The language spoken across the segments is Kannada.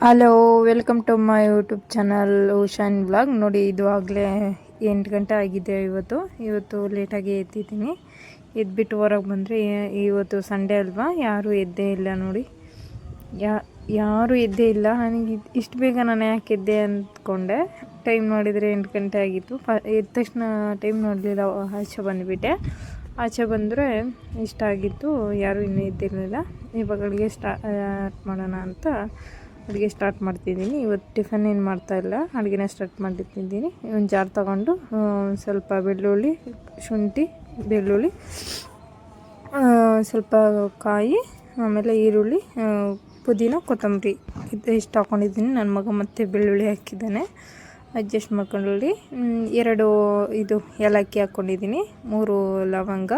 Hello, welcome to my YouTube channel Ocean Vlog. ನೋಡಿ, ಇದು ಆಗಲೇ 8 ಗಂಟೆ ಆಗಿದೆ. ಇವತ್ತು ಲೇಟಾಗಿ ಎದ್ದಿದ್ದೀನಿ. ಎದ್ಬಿಟ್ಟು ಹೊರಗೆ ಬಂದರೆ ಇವತ್ತು ಸಂಡೇ ಅಲ್ವಾ, ಯಾರೂ ಎದ್ದೇ ಇಲ್ಲ. ನೋಡಿ, ಯಾರೂ ಎದ್ದೇ ಇಲ್ಲ. ನನಗೆ ಇಷ್ಟು ಬೇಗ ನಾನು ಯಾಕೆ ಎದ್ದೆ ಅಂದ್ಕೊಂಡೆ. ಟೈಮ್ ನೋಡಿದರೆ 8 ಗಂಟೆ ಆಗಿತ್ತು. ಎದ್ದ ತಕ್ಷಣ ಟೈಮ್ ನೋಡಲಿಲ್ಲ, ಆಚೆ ಬಂದುಬಿಟ್ಟೆ. ಆಚೆ ಬಂದರೆ ಇಷ್ಟ ಆಗಿತ್ತು, ಯಾರೂ ಇನ್ನೂ ಎದ್ದಿರಲಿಲ್ಲ. ಇವಾಗ ಅಡುಗೆ ಸ್ಟಾರ್ಟ್ ಮಾಡೋಣ ಅಂತ ಅಡುಗೆ ಸ್ಟಾರ್ಟ್ ಮಾಡ್ತಿದ್ದೀನಿ. ಇವತ್ತು ಟಿಫನ್ ಏನು ಮಾಡ್ತಾಯಿಲ್ಲ, ಅಡುಗೆನೇ ಸ್ಟಾರ್ಟ್ ಮಾಡಿಟ್ಟಿದ್ದೀನಿ. ಒಂದು ಜಾರ್ ತೊಗೊಂಡು ಸ್ವಲ್ಪ ಬೆಳ್ಳುಳ್ಳಿ, ಶುಂಠಿ, ಬೆಳ್ಳುಳ್ಳಿ, ಸ್ವಲ್ಪ ಕಾಯಿ, ಆಮೇಲೆ ಈರುಳ್ಳಿ, ಪುದೀನ, ಕೊತ್ತಂಬರಿ ಇಷ್ಟು ಹಾಕ್ಕೊಂಡಿದ್ದೀನಿ. ನನ್ನ ಮಗ ಮತ್ತು ಬೆಳ್ಳುಳ್ಳಿ ಹಾಕಿದ್ದಾನೆ, ಅಡ್ಜಸ್ಟ್ ಮಾಡ್ಕೊಂಡಳ್ಳಿ. 2 ಇದು ಏಲಕ್ಕಿ ಹಾಕ್ಕೊಂಡಿದ್ದೀನಿ, 3 ಲವಂಗ,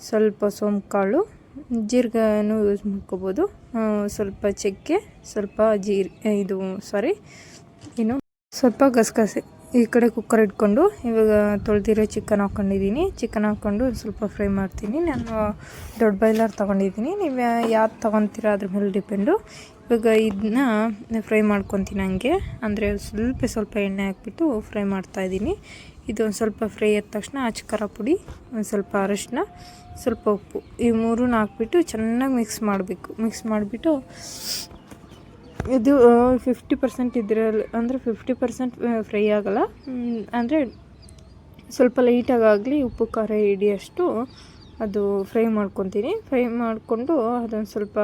ಸ್ವಲ್ಪ ಸೋಂಪು, ಜೀರಿಗೆನೂ ಯೂಸ್ ಮಾಡ್ಕೋಬೋದು, ಸ್ವಲ್ಪ ಚಕ್ಕೆ, ಸ್ವಲ್ಪ ಸ್ವಲ್ಪ ಗಸಗಸೆ. ಈ ಕಡೆ ಕುಕ್ಕರ್ ಇಟ್ಕೊಂಡು ಇವಾಗ ತೊಳೆದಿರೋ ಚಿಕನ್ ಹಾಕ್ಕೊಂಡಿದ್ದೀನಿ. ಚಿಕನ್ ಹಾಕ್ಕೊಂಡು ಸ್ವಲ್ಪ ಫ್ರೈ ಮಾಡ್ತೀನಿ. ನಾನು ದೊಡ್ಡ ಬಾಯ್ಲರ್ ತೊಗೊಂಡಿದ್ದೀನಿ, ನೀವು ಯಾವ್ದು ತೊಗೊತೀರ ಅದ್ರ ಮೇಲೆ ಡಿಪೆಂಡು. ಇವಾಗ ಇದನ್ನ ಫ್ರೈ ಮಾಡ್ಕೊತೀನಿ ಹಂಗೆ, ಅಂದರೆ ಸ್ವಲ್ಪ ಎಣ್ಣೆ ಹಾಕ್ಬಿಟ್ಟು ಫ್ರೈ ಮಾಡ್ತಾಯಿದ್ದೀನಿ. ಇದು ಒಂದು ಸ್ವಲ್ಪ ಫ್ರೈ ಆದ ತಕ್ಷಣ ಖಾರ ಪುಡಿ, ಒಂದು ಸ್ವಲ್ಪ ಅರಿಶಿನ, ಸ್ವಲ್ಪ ಉಪ್ಪು, ಈ 3 ಹಾಕ್ಬಿಟ್ಟು ಚೆನ್ನಾಗಿ ಮಿಕ್ಸ್ ಮಾಡಬೇಕು. ಮಿಕ್ಸ್ ಮಾಡಿಬಿಟ್ಟು ಇದು 50% ಇದರಲ್ಲಿ, ಅಂದರೆ 50% ಫ್ರೈ ಆಗೋಲ್ಲ, ಅಂದರೆ ಸ್ವಲ್ಪ ಲೈಟಾಗಲಿ ಉಪ್ಪು ಖಾರ ಹಿಡಿಯೋಷ್ಟು ಅದು ಫ್ರೈ ಮಾಡ್ಕೊತೀನಿ. ಫ್ರೈ ಮಾಡಿಕೊಂಡು ಅದೊಂದು ಸ್ವಲ್ಪ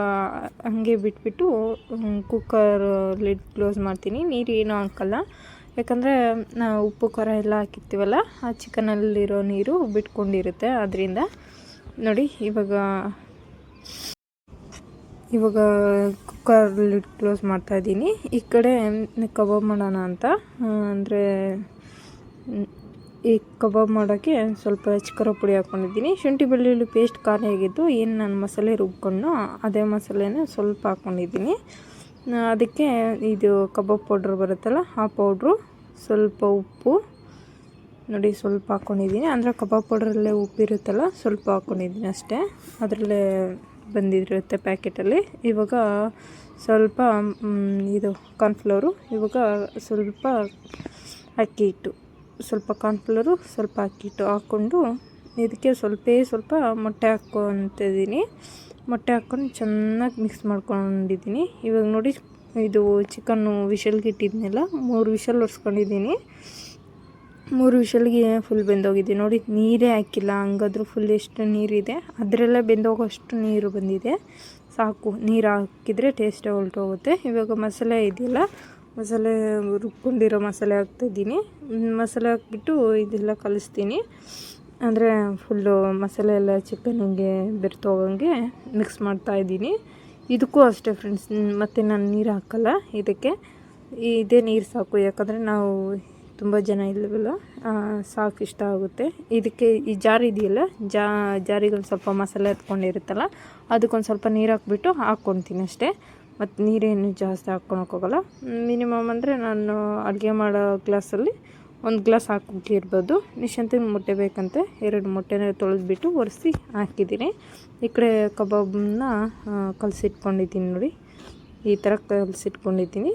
ಹಾಗೆ ಬಿಟ್ಬಿಟ್ಟು ಕುಕ್ಕರ್ ಲಿಡ್ ಕ್ಲೋಸ್ ಮಾಡ್ತೀನಿ. ನೀರೇನು ಹಾಕಲ್ಲ, ಯಾಕಂದರೆ ನಾವು ಉಪ್ಪು ಖಾರ ಎಲ್ಲ ಹಾಕಿರ್ತೀವಲ್ಲ, ಆ ಚಿಕನಲ್ಲಿರೋ ನೀರು ಬಿಟ್ಕೊಂಡಿರುತ್ತೆ. ಅದರಿಂದ ನೋಡಿ, ಇವಾಗ ಕುಕ್ಕರ್ ಲಿಡ್ ಕ್ಲೋಸ್ ಮಾಡ್ತಾಯಿದ್ದೀನಿ. ಈ ಕಡೆ ಕಬಾಬ್ ಮಾಡೋಣ ಅಂತ, ಅಂದರೆ ಈ ಕಬಾಬ್ ಮಾಡೋಕ್ಕೆ ಸ್ವಲ್ಪ ಖಾರ ಪುಡಿ ಹಾಕ್ಕೊಂಡಿದ್ದೀನಿ. ಶುಂಠಿ ಬೆಳ್ಳುಳ್ಳಿ ಪೇಸ್ಟ್ ಖಾಲಿ ಆಗಿದ್ದು, ಏನು ನಾನು ಮಸಾಲೆ ರುಬ್ಕೊಂಡು ಅದೇ ಮಸಾಲೆನ ಸ್ವಲ್ಪ ಹಾಕ್ಕೊಂಡಿದ್ದೀನಿ. ಅದಕ್ಕೆ ಇದು ಕಬಾಬ್ ಪೌಡ್ರ್ ಬರುತ್ತಲ್ಲ, ಆ ಪೌಡ್ರು, ಸ್ವಲ್ಪ ಉಪ್ಪು ನೋಡಿ ಸ್ವಲ್ಪ ಹಾಕ್ಕೊಂಡಿದ್ದೀನಿ. ಅಂದರೆ ಕಬಾಬ್ ಪೌಡ್ರಲ್ಲೇ ಉಪ್ಪಿರುತ್ತಲ್ಲ, ಸ್ವಲ್ಪ ಹಾಕ್ಕೊಂಡಿದ್ದೀನಿ ಅಷ್ಟೇ, ಅದರಲ್ಲೇ ಬಂದಿರುತ್ತೆ ಪ್ಯಾಕೆಟಲ್ಲಿ. ಇವಾಗ ಸ್ವಲ್ಪ ಇದು ಕಾರ್ನ್ಫ್ಲವರು, ಇವಾಗ ಸ್ವಲ್ಪ ಅಕ್ಕಿ ಹಿಟ್ಟು, ಸ್ವಲ್ಪ ಕಾರ್ನ್ಫ್ಲವರು, ಸ್ವಲ್ಪ ಅಕ್ಕಿ ಹಿಟ್ಟು ಹಾಕ್ಕೊಂಡು ಇದಕ್ಕೆ ಸ್ವಲ್ಪ ಮೊಟ್ಟೆ ಹಾಕ್ಕೊತಿದ್ದೀನಿ. ಮೊಟ್ಟೆ ಹಾಕ್ಕೊಂಡು ಚೆನ್ನಾಗಿ ಮಿಕ್ಸ್ ಮಾಡ್ಕೊಂಡಿದ್ದೀನಿ. ಇವಾಗ ನೋಡಿ, ಇದು ಚಿಕನ್ನು ವಿಷಲ್ಗೆ ಇಟ್ಟಿದ್ನೆಲ್ಲ 3 ವಿಷಲ್ ಒರೆಸ್ಕೊಂಡಿದ್ದೀನಿ. 3 ವಿಷಲ್ಗೆ ಫುಲ್ ಬೆಂದೋಗಿದೆ. ನೋಡಿ, ನೀರೇ ಹಾಕಿಲ್ಲ, ಹಂಗಾದ್ರೂ ಫುಲ್ ಎಷ್ಟು ನೀರಿದೆ, ಅದರಲ್ಲೇ ಬೆಂದೋಗೋಷ್ಟು ನೀರು ಬಂದಿದೆ. ಸಾಕು, ನೀರು ಹಾಕಿದರೆ ಟೇಸ್ಟೇ ಹೊಲ್ಟೋಗುತ್ತೆ. ಇವಾಗ ಮಸಾಲೆ ಇದೆಯಲ್ಲ, ಮಸಾಲೆ ರುಬ್ಕೊಂಡಿರೋ ಮಸಾಲೆ ಹಾಕ್ತಾಯಿದ್ದೀನಿ. ಮಸಾಲೆ ಹಾಕ್ಬಿಟ್ಟು ಇದೆಲ್ಲ ಕಲಿಸ್ತೀನಿ, ಅಂದರೆ ಫುಲ್ಲು ಮಸಾಲೆ ಎಲ್ಲ ಚಿಕನ್ನಿಗೆ ಬೆರ್ತೋಗಂಗೆ ಮಿಕ್ಸ್ ಮಾಡ್ತಾಯಿದ್ದೀನಿ. ಇದಕ್ಕೂ ಅಷ್ಟೇ ಫ್ರೆಂಡ್ಸ್, ಮತ್ತು ನಾನು ನೀರು ಹಾಕಲ್ಲ ಇದಕ್ಕೆ, ಇದೇ ನೀರು ಸಾಕು. ಯಾಕಂದರೆ ನಾವು ತುಂಬ ಜನ ಇಲ್ಲವಲ್ಲ, ಸಾಕು, ಇಷ್ಟ ಆಗುತ್ತೆ. ಇದಕ್ಕೆ ಈ ಜಾರ್ ಇದೆಯಲ್ಲ, ಜಾರಿಗೆ ಒಂದು ಸ್ವಲ್ಪ ಮಸಾಲೆ ಹತ್ಕೊಂಡಿರುತ್ತಲ್ಲ, ಅದಕ್ಕೊಂದು ಸ್ವಲ್ಪ ನೀರು ಹಾಕ್ಬಿಟ್ಟು ಹಾಕ್ಕೊತೀನಿ ಅಷ್ಟೇ. ಮತ್ತು ನೀರೇನು ಜಾಸ್ತಿ ಹಾಕ್ಕೊಳಕ್ಕೋಗಲ್ಲ. ಮಿನಿಮಮ್ ಅಂದರೆ ನಾನು ಅಡುಗೆ ಮಾಡೋ ಗ್ಲಾಸಲ್ಲಿ 1 ಗ್ಲಾಸ್ ಹಾಕಿರ್ಬೋದು. ನಿಶಾಂತಿಗೆ ಮೊಟ್ಟೆ ಬೇಕಂತೆ, 2 ಮೊಟ್ಟೆನ ತೊಳೆದ್ಬಿಟ್ಟು ಒರೆಸಿ ಹಾಕಿದ್ದೀನಿ. ಈ ಕಡೆ ಕಬಾಬನ್ನ ಕಲಸಿಟ್ಕೊಂಡಿದ್ದೀನಿ. ನೋಡಿ, ಈ ಥರ ಕಲಸಿಟ್ಕೊಂಡಿದ್ದೀನಿ.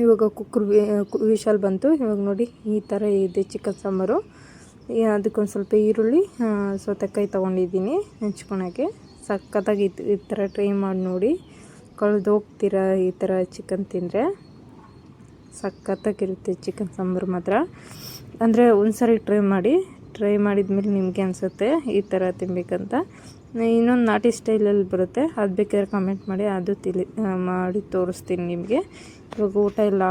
ಇವಾಗ ಕುಕ್ಕರ್ ವಿಷಲ್ ಬಂತು. ಇವಾಗ ನೋಡಿ, ಈ ಥರ ಇದೆ ಚಿಕನ್ ಸಾಂಬಾರು. ಅದಕ್ಕೊಂದು ಸ್ವಲ್ಪ ಈರುಳ್ಳಿ, ಸೌತೆಕಾಯಿ ತೊಗೊಂಡಿದ್ದೀನಿ ನೆಂಚ್ಕೊಳಕ್ಕೆ. ಸಖತ್ತಾಗಿ ಈ ಥರ ಟ್ರೈ ಮಾಡಿ ನೋಡಿ, ಕಳೆದೋಗ್ತೀರ ಈ ಥರ ಚಿಕನ್ ತಿಂದರೆ. ಸಖತ್ತಾಗಿರುತ್ತೆ ಚಿಕನ್ ಸಾಂಬಾರು ಮಾತ್ರ. ಅಂದರೆ ಒಂದು ಸಾರಿ ಟ್ರೈ ಮಾಡಿದ್ಮೇಲೆ ನಿಮಗೆ ಅನಿಸುತ್ತೆ ಈ ಥರ ತಿನ್ನಬೇಕಂತ. ಇನ್ನೊಂದು ನಾಟಿ ಸ್ಟೈಲಲ್ಲಿ ಬರುತ್ತೆ, ಅದು ಬೇಕಾದ್ರೆ ಕಮೆಂಟ್ ಮಾಡಿ, ಅದು ಮಾಡಿ ತೋರಿಸ್ತೀನಿ ನಿಮಗೆ. ಇವಾಗ ಊಟ ಎಲ್ಲ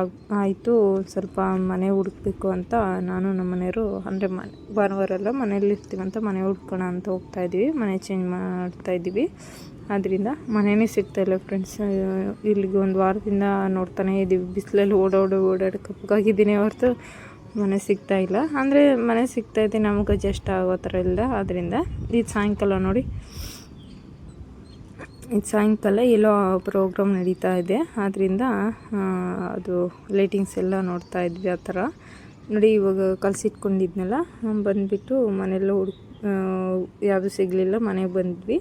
ಆಯಿತು. ಸ್ವಲ್ಪ ಮನೆ ಹುಡುಕಬೇಕು ಅಂತ ನಾನು ನಮ್ಮ ಮನೆಯವರು, ಅಂದರೆ ಭಾನುವಾರ ಎಲ್ಲ ಮನೇಲಿ ಇರ್ತೀವಂತ ಮನೆ ಹುಡ್ಕೋಣ ಅಂತ ಹೋಗ್ತಾಯಿದ್ದೀವಿ. ಮನೆ ಚೇಂಜ್ ಮಾಡ್ತಾಯಿದ್ದೀವಿ. ಆದ್ದರಿಂದ ಮನೆಯೇ ಸಿಗ್ತಾಯಿಲ್ಲ ಫ್ರೆಂಡ್ಸ್. ಇಲ್ಲಿಗೆ 1 ವಾರದಿಂದ ನೋಡ್ತಾನೇ ಇದ್ದೀವಿ, ಬಿಸಿಲಲ್ಲಿ ಓಡಾಡಿ ಕಪ್ಪಗಾಗಿದ್ದೀನಿ ಹೊರತು ಮನೆ ಸಿಗ್ತಾಯಿಲ್ಲ. ಅಂದರೆ ಮನೆ ಸಿಗ್ತಾಯಿದೆ, ನಮಗೆ ಅಡ್ಜಸ್ಟ್ ಆಗೋ ಥರ ಇಲ್ಲ. ಆದ್ದರಿಂದ ಇದು ಸಾಯಂಕಾಲ ನೋಡಿ, ಇದು ಸಾಯಂಕಾಲ ಎಲ್ಲೋ ಪ್ರೋಗ್ರಾಮ್ ನಡೀತಾ ಇದೆ, ಆದ್ದರಿಂದ ಅದು ಲೈಟಿಂಗ್ಸ್ ಎಲ್ಲ ನೋಡ್ತಾ ಇದ್ವಿ. ಆ ಥರ ನೋಡಿ, ಇವಾಗ ಕಲಸಿಟ್ಕೊಂಡಿದ್ನಲ್ಲ, ಬಂದುಬಿಟ್ಟು ಮನೆಯೆಲ್ಲ ಯಾವುದು ಸಿಗಲಿಲ್ಲ, ಮನೆಗೆ ಬಂದ್ವಿ.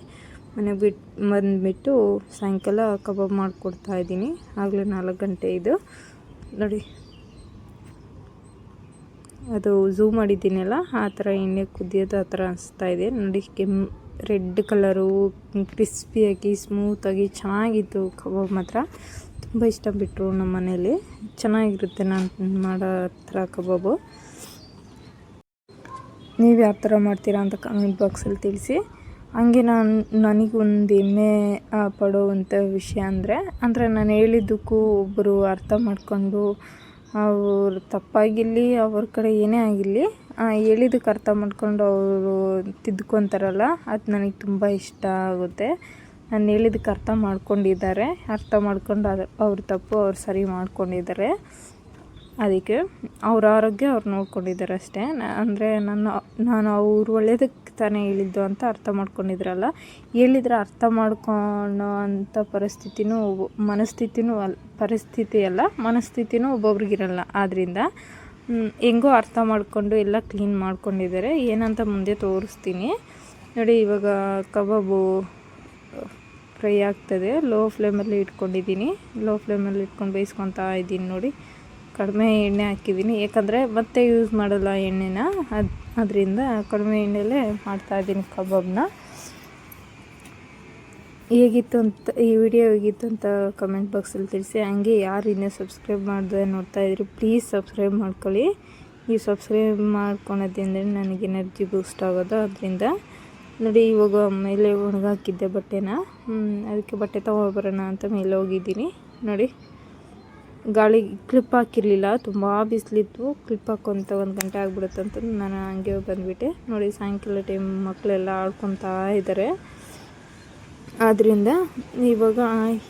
ಮನೆಗೆ ಬಂದುಬಿಟ್ಟು ಸಾಯಂಕಾಲ ಕಬಾಬ್ ಮಾಡಿಕೊಡ್ತಾಯಿದ್ದೀನಿ. ಆಗಲೇ 4 ಗಂಟೆ ಇದು ನೋಡಿ. ಅದು ಝೂಮ್ ಮಾಡಿದ್ದೀನಲ್ಲ, ಆ ಥರ ಎಣ್ಣೆ ಕುದಿಯೋದು ಆ ಥರ ಅನಿಸ್ತಾಯಿದೆ ನೋಡಿ. ರೆಡ್ ಕಲರು ಕ್ರಿಸ್ಪಿಯಾಗಿ ಸ್ಮೂತಾಗಿ ಚೆನ್ನಾಗಿತ್ತು ಕಬಾಬ್. ಮಾತ್ರ ತುಂಬ ಇಷ್ಟಪಟ್ಟರು ನಮ್ಮ ಮನೇಲಿ. ಚೆನ್ನಾಗಿರುತ್ತೆ ನಾನು ಮಾಡೋ ಥರ ಕಬಾಬು. ನೀವು ಯಾವ ಥರ ಮಾಡ್ತೀರಾ ಅಂತ ಕಮೆಂಟ್ ಬಾಕ್ಸಲ್ಲಿ ತಿಳಿಸಿ. ಹಂಗೆ ನನಗೊಂದು ಹೆಮ್ಮೆ ಪಡೋವಂಥ ವಿಷಯ ಅಂದರೆ ನಾನು ಹೇಳಿದ್ದಕ್ಕೂ ಒಬ್ಬರು ಅರ್ಥ ಮಾಡ್ಕೊಂಡು, ಅವರು ತಪ್ಪಾಗಿರಲಿ ಅವ್ರ ಕಡೆ ಏನೇ ಆಗಿರಲಿ, ಹೇಳಿದ್ದಕ್ಕೆ ಅರ್ಥ ಮಾಡ್ಕೊಂಡು ಅವರು ತಿದ್ಕೊತಾರಲ್ಲ, ಅದು ನನಗೆ ತುಂಬ ಇಷ್ಟ ಆಗುತ್ತೆ. ನಾನು ಹೇಳಿದ್ದಕ್ಕೆ ಅರ್ಥ ಮಾಡ್ಕೊಂಡಿದ್ದಾರೆ, ಅರ್ಥ ಮಾಡ್ಕೊಂಡು ಅವ್ರ ತಪ್ಪು ಅವ್ರು ಸರಿ ಮಾಡ್ಕೊಂಡಿದ್ದಾರೆ. ಅದಕ್ಕೆ ಅವ್ರ ಆರೋಗ್ಯ ಅವ್ರು ನೋಡ್ಕೊಂಡಿದ್ದಾರೆ ಅಷ್ಟೇ. ಅಂದರೆ ನಾನು ಅವ್ರು ಒಳ್ಳೇದಕ್ಕೆ ತಾನೇ ಹೇಳಿದ್ದು ಅಂತ ಅರ್ಥ ಮಾಡ್ಕೊಂಡಿದ್ರಲ್ಲ. ಹೇಳಿದ್ರೆ ಅರ್ಥ ಮಾಡ್ಕೊಳ್ಳೋ ಅಂಥ ಮನಸ್ಥಿತಿನೂ ಒಬ್ಬೊಬ್ರಿಗಿರಲ್ಲ. ಆದ್ದರಿಂದ ಹೆಂಗೋ ಅರ್ಥ ಮಾಡಿಕೊಂಡು ಎಲ್ಲ ಕ್ಲೀನ್ ಮಾಡ್ಕೊಂಡಿದ್ದಾರೆ. ಏನಂತ ಮುಂದೆ ತೋರಿಸ್ತೀನಿ ನೋಡಿ. ಇವಾಗ ಕಬಾಬು ಫ್ರೈ ಆಗ್ತದೆ. ಲೋ ಫ್ಲೇಮಲ್ಲಿ ಇಟ್ಕೊಂಡಿದ್ದೀನಿ. ಲೋ ಫ್ಲೇಮಲ್ಲಿ ಇಟ್ಕೊಂಡು ಬೇಯಿಸ್ಕೊತಾ ಇದ್ದೀನಿ ನೋಡಿ. ಕಡಿಮೆ ಎಣ್ಣೆ ಹಾಕಿದ್ದೀನಿ, ಯಾಕಂದರೆ ಮತ್ತೆ ಯೂಸ್ ಮಾಡಲ್ಲ ಎಣ್ಣೆನ. ಅದರಿಂದ ಕಡಿಮೆ ಎಣ್ಣೆಲೇ ಮಾಡ್ತಾಯಿದ್ದೀನಿ ಕಬಾಬ್ನ. ಹೇಗಿತ್ತು ಅಂತ ಈ ವಿಡಿಯೋ ಹೇಗಿತ್ತು ಅಂತ ಕಮೆಂಟ್ ಬಾಕ್ಸಲ್ಲಿ ತಿಳಿಸಿ. ಹಂಗೆ ಯಾರು ಇನ್ನೂ ಸಬ್ಸ್ಕ್ರೈಬ್ ಮಾಡದೆ ನೋಡ್ತಾಯಿದ್ರಿ ಪ್ಲೀಸ್ ಸಬ್ಸ್ಕ್ರೈಬ್ ಮಾಡ್ಕೊಳ್ಳಿ. ಈ ಸಬ್ಸ್ಕ್ರೈಬ್ ಮಾಡ್ಕೊಳೋದ್ರಿಂದ ನನಗೆ ಎನರ್ಜಿ ಬೂಸ್ಟ್ ಆಗೋದು. ಅದರಿಂದ ನೋಡಿ, ಇವಾಗ ಮೇಲೆ ಒಣಗಾಕಿದ್ದೆ ಬಟ್ಟೆನ. ಅದಕ್ಕೆ ಬಟ್ಟೆ ತೊಗೊಬರೋಣ ಅಂತ ಮೇಲೆ ಹೋಗಿದ್ದೀನಿ ನೋಡಿ. ಗಾಳಿ ಕ್ಲಿಪ್ ಹಾಕಿರಲಿಲ್ಲ, ತುಂಬ ಬಿಸಿಲಿತ್ತು. ಕ್ಲಿಪ್ ಹಾಕೊಂತ 1 ಗಂಟೆ ಆಗಿಬಿಡುತ್ತೆ ಅಂತ ನಾನು ಹಂಗೆ ಬಂದುಬಿಟ್ಟೆ ನೋಡಿ. ಸಾಯಂಕಾಲ ಟೈಮ್ ಮಕ್ಕಳೆಲ್ಲ ಆಡ್ಕೊತಾ ಇದ್ದಾರೆ. ಆದ್ದರಿಂದ ಇವಾಗ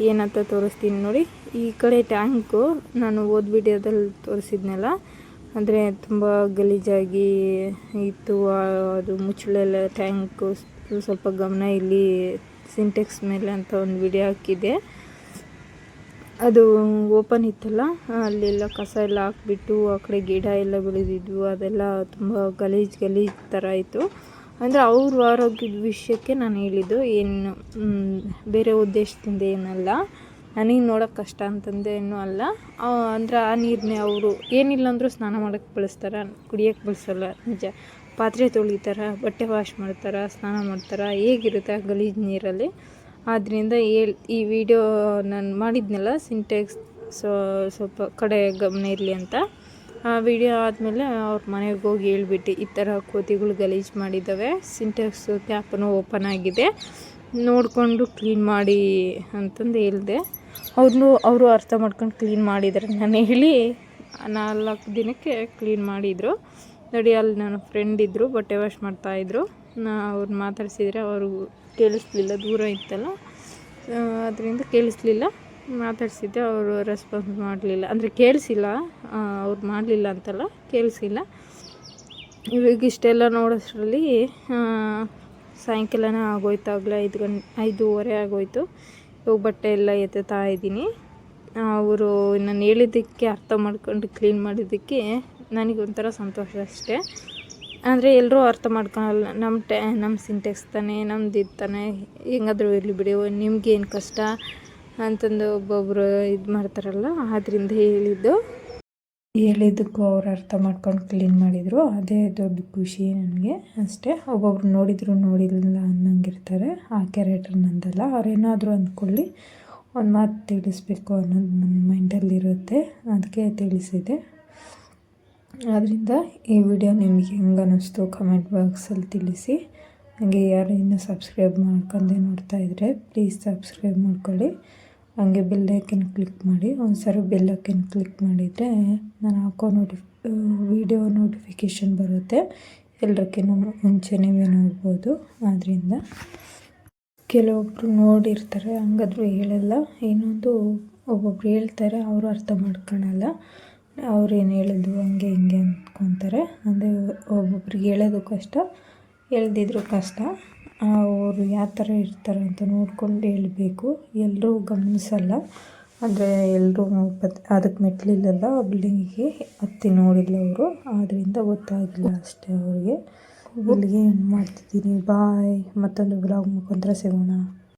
ಏನಂತ ತೋರಿಸ್ತೀನಿ ನೋಡಿ. ಈ ಕಡೆ ಟ್ಯಾಂಕು ನಾನು ಹೋದ ವಿಡಿಯೋದಲ್ಲಿ ತೋರಿಸಿದ್ನಲ್ಲ, ಅಂದರೆ ತುಂಬ ಗಲೀಜಾಗಿ ಇತ್ತು. ಅದು ಮುಚ್ಚಳೆಲ್ಲ ಟ್ಯಾಂಕು ಸ್ವಲ್ಪ ಗಮನ ಇಲ್ಲಿ ಸಿಂಟೆಕ್ಸ್ ಮೇಲೆ ಅಂತ ಒಂದು ವಿಡಿಯೋ ಹಾಕಿದ್ದೆ. ಅದು ಓಪನ್ ಇತ್ತಲ್ಲ, ಅಲ್ಲೆಲ್ಲ ಕಸ ಎಲ್ಲ ಹಾಕ್ಬಿಟ್ಟು ಆ ಕಡೆ ಗಿಡ ಎಲ್ಲ ಬೆಳೆದಿದ್ವು. ಅದೆಲ್ಲ ತುಂಬ ಗಲೀಜು ಥರ ಇತ್ತು. ಅಂದರೆ ಅವ್ರ ಆರೋಗ್ಯದ ವಿಷಯಕ್ಕೆ ನಾನು ಹೇಳಿದ್ದು, ಏನು ಬೇರೆ ಉದ್ದೇಶದಿಂದ ಏನಲ್ಲ. ನನಗೆ ನೋಡೋಕ್ಕೆ ಕಷ್ಟ ಅಂತಂದೆ ಏನೂ ಅಲ್ಲ. ಅಂದರೆ ಆ ನೀರನ್ನೇ ಅವರು ಏನಿಲ್ಲ ಅಂದರೂ ಸ್ನಾನ ಮಾಡೋಕ್ಕೆ ಬಳಸ್ತಾರೆ, ಕುಡಿಯೋಕ್ಕೆ ಬಳಸಲ್ಲ. ನಿಜ. ಪಾತ್ರೆ ತೊಳಿತಾರೆ, ಬಟ್ಟೆ ವಾಶ್ ಮಾಡ್ತಾರೆ, ಸ್ನಾನ ಮಾಡ್ತಾರೆ. ಹೇಗಿರುತ್ತೆ ಆ ಗಲೀಜು ನೀರಲ್ಲಿ. ಆದ್ದರಿಂದ ಈ ವಿಡಿಯೋ ನಾನು ಮಾಡಿದ್ನಲ್ಲ, ಸಿಂಟೆಕ್ಸ್ ಸ್ವಲ್ಪ ಕಡೆ ಗಮನ ಇರಲಿ ಅಂತ. ಆ ವಿಡಿಯೋ ಆದಮೇಲೆ ಅವ್ರ ಮನೆಗೆ ಹೋಗಿ ಹೇಳ್ಬಿಟ್ಟು, ಈ ಥರ ಕೋತಿಗಳು ಗಲೀಜು ಮಾಡಿದ್ದಾವೆ, ಸಿಂಟೆಕ್ಸ್ ಟ್ಯಾಪನು ಓಪನ್ ಆಗಿದೆ, ನೋಡಿಕೊಂಡು ಕ್ಲೀನ್ ಮಾಡಿ ಅಂತಂದು ಹೇಳಿದೆ. ಅವರು ಅರ್ಥ ಮಾಡ್ಕೊಂಡು ಕ್ಲೀನ್ ಮಾಡಿದ್ದಾರೆ. ನಾನು ಹೇಳಿ 4 ದಿನಕ್ಕೆ ಕ್ಲೀನ್ ಮಾಡಿದರು ನೋಡಿ. ಅಲ್ಲಿ ನನ್ನ ಫ್ರೆಂಡ್ ಇದ್ದರು, ಬಟ್ಟೆ ವಾಶ್ ಮಾಡ್ತಾಯಿದ್ರು. ಅವ್ರು ಮಾತಾಡಿಸಿದ್ರೆ ಅವರು ಕೇಳಿಸ್ಲಿಲ್ಲ, ದೂರ ಇತ್ತಲ್ಲ, ಅದರಿಂದ ಕೇಳಿಸ್ಲಿಲ್ಲ. ಮಾತಾಡಿಸಿದ್ದೆ, ಅವರು ರೆಸ್ಪಾನ್ಸ್ ಮಾಡಲಿಲ್ಲ. ಅಂದರೆ ಕೇಳಿಸಿಲ್ಲ, ಅವ್ರು ಮಾಡಲಿಲ್ಲ ಅಂತಲ್ಲ, ಕೇಳಿಸಿಲ್ಲ. ಇವಾಗ ಇಷ್ಟೆಲ್ಲ ನೋಡೋಷ್ಟರಲ್ಲಿ ಸಾಯಂಕಾಲನೇ ಆಗೋಯ್ತು. ಆಗಲೇ 5:30 ಆಗೋಯ್ತು. ಇವಾಗ ಬಟ್ಟೆ ಎಲ್ಲ ಎತ್ತುತ್ತಾ ಇದ್ದೀನಿ. ಅವರು ನಾನು ಹೇಳಿದ್ದಕ್ಕೆ ಅರ್ಥ ಮಾಡ್ಕೊಂಡು ಕ್ಲೀನ್ ಮಾಡಿದ್ದಕ್ಕೆ ನನಗೊಂಥರ ಸಂತೋಷ ಅಷ್ಟೇ. ಅಂದರೆ ಎಲ್ಲರೂ ಅರ್ಥ ಮಾಡ್ಕೊಳಲ್ಲ. ನಮ್ಮ ಸಿಂಟೆಕ್ಸ್ ತಾನೇ, ನಮ್ದು ಇದು ತಾನೇ, ಹೆಂಗಾದರೂ ಇರಲಿ ಬಿಡಿ, ನಿಮ್ಗೇನು ಕಷ್ಟ ಅಂತಂದು ಒಬ್ಬೊಬ್ಬರು ಇದು ಮಾಡ್ತಾರಲ್ಲ. ಆದ್ದರಿಂದ ಹೇಳಿದ್ದಕ್ಕೂ ಅವ್ರು ಅರ್ಥ ಮಾಡ್ಕೊಂಡು ಕ್ಲೀನ್ ಮಾಡಿದರು. ಅದೇ ದೊಡ್ಡ ಖುಷಿ ನನಗೆ ಅಷ್ಟೇ. ಒಬ್ಬೊಬ್ರು ನೋಡಿದ್ರು ನೋಡಿಲ್ಲ ಅನ್ನಂಗಿರ್ತಾರೆ. ಆ ಕ್ಯಾರೆಕ್ಟರ್ ನಂದಲ್ಲ. ಅವ್ರೇನಾದರೂ ಅಂದ್ಕೊಳ್ಳಿ, ಒಂದು ಮಾತು ತಿಳಿಸ್ಬೇಕು ಅನ್ನೋದು ನನ್ನ ಮೈಂಡಲ್ಲಿರುತ್ತೆ. ಅದಕ್ಕೆ ತಿಳಿಸಿದೆ. ಆದ್ದರಿಂದ ಈ ವಿಡಿಯೋ ನಿಮಗೆ ಹೆಂಗೆ ಅನ್ನಿಸ್ತು ಕಮೆಂಟ್ ಬಾಕ್ಸಲ್ಲಿ ತಿಳಿಸಿ. ಹಾಗೆ ಯಾರು ಇನ್ನೂ ಸಬ್ಸ್ಕ್ರೈಬ್ ಮಾಡ್ಕೊಂಡೆ ನೋಡ್ತಾಯಿದ್ರೆ ಪ್ಲೀಸ್ ಸಬ್ಸ್ಕ್ರೈಬ್ ಮಾಡ್ಕೊಳ್ಳಿ. ಹಾಗೆ ಬೆಲ್ಲೈಕನ್ ಕ್ಲಿಕ್ ಮಾಡಿ. ಒಂದ್ಸರಿ ಬೆಲ್ಲೈಕನ್ ಕ್ಲಿಕ್ ಮಾಡಿದರೆ ನಾನು ಹಾಕೋ ವಿಡಿಯೋ ನೋಟಿಫಿಕೇಷನ್ ಬರುತ್ತೆ. ಎಲ್ಲರಿಗಿಂತ ಮುಂಚೆ ನೀವೇ ನೋಡ್ಬೋದು. ಆದ್ದರಿಂದ ಕೆಲವೊಬ್ಬರು ನೋಡಿರ್ತಾರೆ, ಹಂಗಾದ್ರೂ ಹೇಳಲ್ಲ. ಇನ್ನೊಂದು ಒಬ್ಬೊಬ್ರು ಹೇಳ್ತಾರೆ, ಅವರು ಅರ್ಥ ಮಾಡ್ಕೊಳಲ್ಲ. ಅವ್ರೇನು ಹೇಳಿದ್ರು ಹಂಗೆ ಹಿಂಗೆ ಅಂದ್ಕೊತಾರೆ. ಅಂದರೆ ಒಬ್ಬೊಬ್ರಿಗೆ ಹೇಳೋದು ಕಷ್ಟ, ಹೇಳ್ದಿದ್ರು ಕಷ್ಟ. ಅವರು ಯಾವ ಥರ ಇರ್ತಾರೆ ಅಂತ ನೋಡ್ಕೊಂಡು ಹೇಳಬೇಕು. ಎಲ್ಲರೂ ಗಮನಿಸಲ್ಲ. ಅಂದರೆ ಎಲ್ಲರೂ ಅದಕ್ಕೆ ಮೆಟ್ಲಿಲ್ಲಲ್ಲ, ಬಿಲ್ಡಿಂಗಿಗೆ ಹತ್ತಿ ನೋಡಿಲ್ಲ ಅವರು. ಆದ್ದರಿಂದ ಗೊತ್ತಾಗಿಲ್ಲ ಅಷ್ಟೇ ಅವ್ರಿಗೆ. ಇಲ್ಲಿಗೆ ಏನು ಮಾಡ್ತಿದ್ದೀನಿ. ಬಾಯ್. ಮತ್ತೊಂದು ಬ್ಲಾಗ್ ಮುಖಾಂತರ ಸಿಗೋಣ.